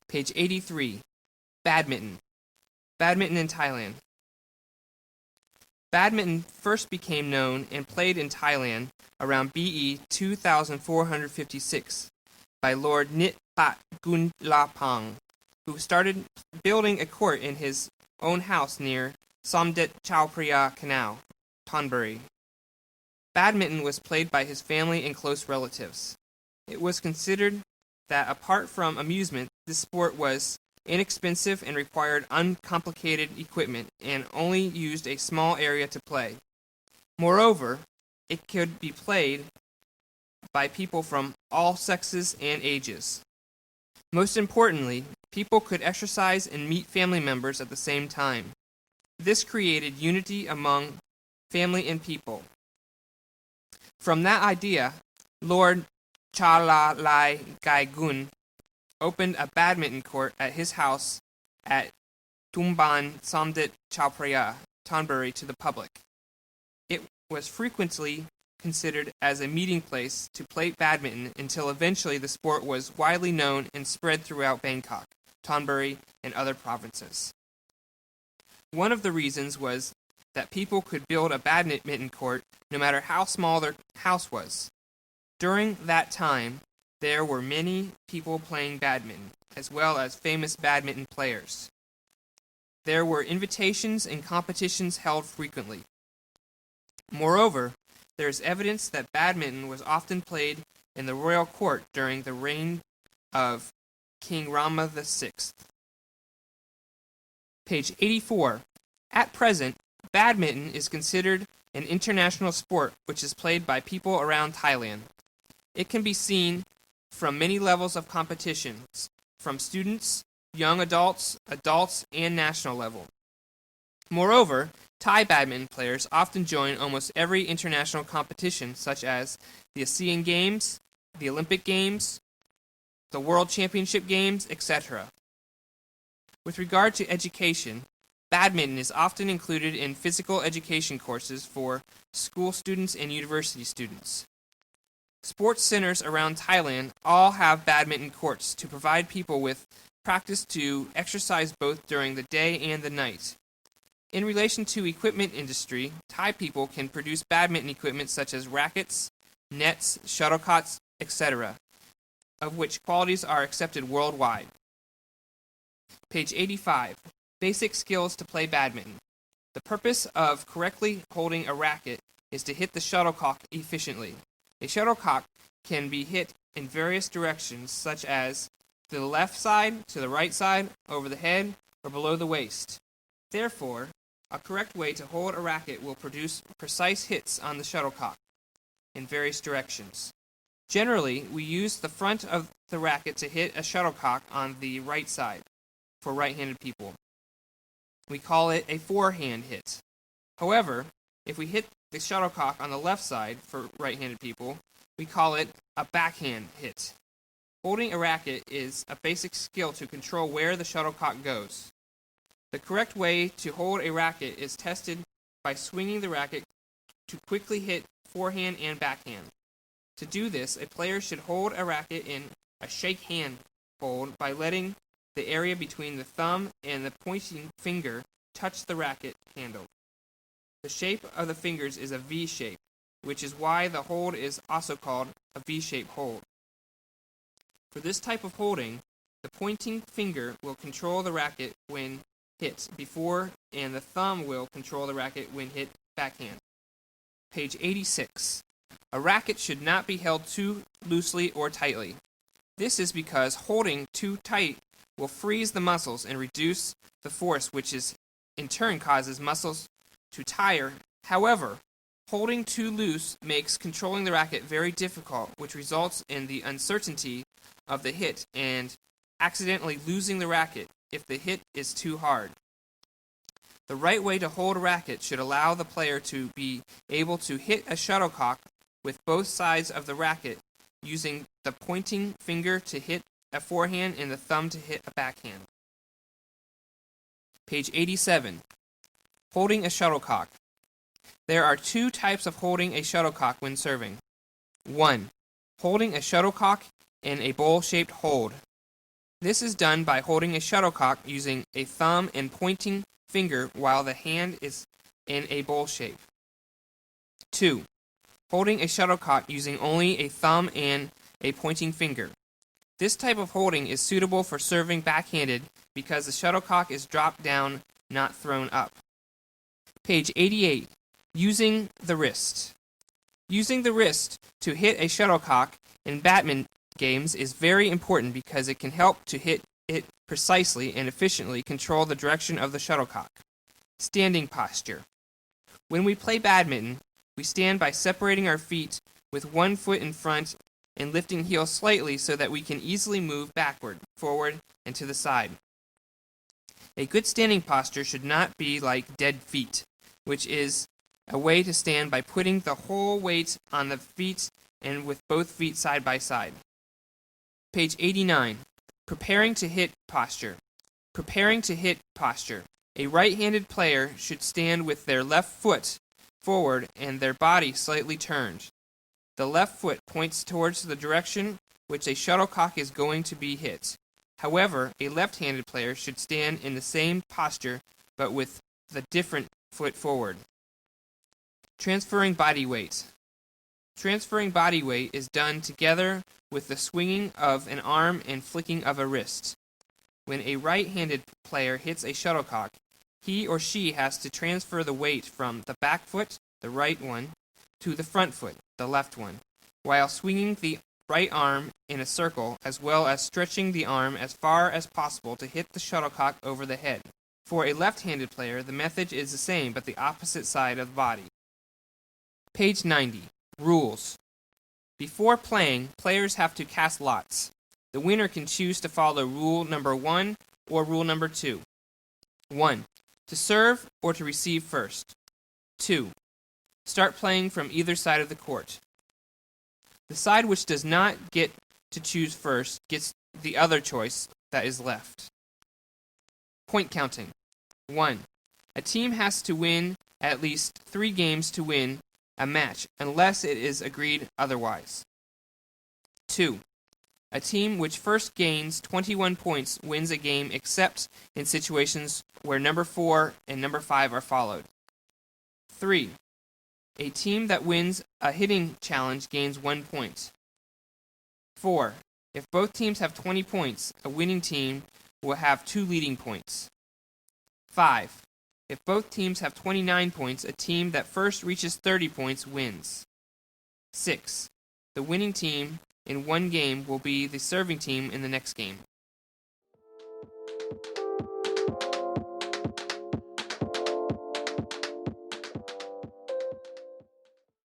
Page 83. Badminton. Badminton in Thailand. Badminton first became known and played in Thailand around BE 2456 by Lord Nit Pat Gunlapang, who started building a court in his own house near Somdet Chowphraya Canal, Thonburi. Badminton was played by his family and close relatives. It was considered that apart from amusement, this sport was inexpensive and required uncomplicated equipment and only used a small area to play. Moreover, it could be played by people from all sexes and ages. Most importantly, people could exercise and meet family members at the same time. This created unity among family and people. From that idea, Lord Chalalai Gaigun opened a badminton court at his house at Tumban Somdet Chowphraya, Thonburi, to the public. It was frequently considered as a meeting place to play badminton until eventually the sport was widely known and spread throughout Bangkok, Thonburi, and other provinces. One of the reasons was that people could build a badminton court no matter how small their house was. During that time, there were many people playing badminton, as well as famous badminton players. There were invitations and competitions held frequently. Moreover, there is evidence that badminton was often played in the royal court during the reign of King Rama VI. Page 84. At present, badminton is considered an international sport which is played by people around Thailand. It can be seen from many levels of competitions, from students, young adults, and national level. Moreover, Thai badminton players often join almost every international competition, such as the Asian Games, the Olympic Games, the World Championship Games, etc. With regard to education, badminton is often included in physical education courses for school students and university students. Sports centers around Thailand all have badminton courts to provide people with practice to exercise both during the day and the night. In relation to equipment industry, Thai people can produce badminton equipment such as rackets, nets, shuttlecocks, etc., of which qualities are accepted worldwide. Page 85. Basic skills to play badminton. The purpose of correctly holding a racket is to hit the shuttlecock efficiently. A shuttlecock can be hit in various directions, such as to the left side, to the right side, over the head, or below the waist. Therefore, a correct way to hold a racket will produce precise hits on the shuttlecock in various directions. Generally, we use the front of the racket to hit a shuttlecock on the right side for right-handed people. We call it a forehand hit. However, if we hit the shuttlecock on the left side for right-handed people, we call it a backhand hit. Holding a racket is a basic skill to control where the shuttlecock goes. The correct way to hold a racket is tested by swinging the racket to quickly hit forehand and backhand. To do this, a player should hold a racket in a shake hand hold by letting the area between the thumb and the pointing finger touch the racket handle. The shape of the fingers is a V shape, which is why the hold is also called a V-shaped hold. For this type of holding, the pointing finger will control the racket when hit before, and the thumb will control the racket when hit backhand. Page 86. A racket should not be held too loosely or tightly. This is because holding too tight will freeze the muscles and reduce the force, which is in turn causes muscles to tire. However, holding too loose makes controlling the racket very difficult, which results in the uncertainty of the hit and accidentally losing the racket if the hit is too hard. The right way to hold a racket should allow the player to be able to hit a shuttlecock with both sides of the racket, using the pointing finger to hit a forehand and the thumb to hit a backhand. Page 87. Holding a shuttlecock. There are two types of holding a shuttlecock when serving. 1. Holding a shuttlecock in a bowl-shaped hold. This is done by holding a shuttlecock using a thumb and pointing finger while the hand is in a bowl shape. 2. Holding a shuttlecock using only a thumb and a pointing finger. This type of holding is suitable for serving backhanded because the shuttlecock is dropped down, not thrown up. Page 88. Using the wrist. Using the wrist to hit a shuttlecock in badminton games is very important because it can help to hit it precisely and efficiently control the direction of the shuttlecock. Standing posture. When we play badminton, we stand by separating our feet with one foot in front and lifting heels slightly so that we can easily move backward, forward, and to the side. A good standing posture should not be like dead feet, which is a way to stand by putting the whole weight on the feet and with both feet side by side. Page 89. Preparing to hit posture. Preparing to hit posture. A right-handed player should stand with their left foot forward and their body slightly turned. The left foot points towards the direction which a shuttlecock is going to be hit. However, a left-handed player should stand in the same posture but with the different foot forward. Transferring body weight. Transferring body weight is done together with the swinging of an arm and flicking of a wrist. When a right-handed player hits a shuttlecock, he or she has to transfer the weight from the back foot, the right one, to the front foot, the left one, while swinging the right arm in a circle as well as stretching the arm as far as possible to hit the shuttlecock over the head. For a left-handed player, the method is the same but the opposite side of the body. Page 90. Rules. Before playing, players have to cast lots. The winner can choose to follow rule number 1 or rule number 2. 1. To serve or to receive first. 2. Start playing from either side of the court. The side which does not get to choose first gets the other choice that is left. Point counting. 1. A team has to win at least 3 games to win a match unless it is agreed otherwise. 2. A team which first gains 21 points wins a game except in situations where number 4 and number 5 are followed. 3. A team that wins a hitting challenge gains 1 point. 4. If both teams have 20 points, a winning team will have 2 leading points. 5. If both teams have 29 points, a team that first reaches 30 points wins. 6. The winning team in one game will be the serving team in the next game.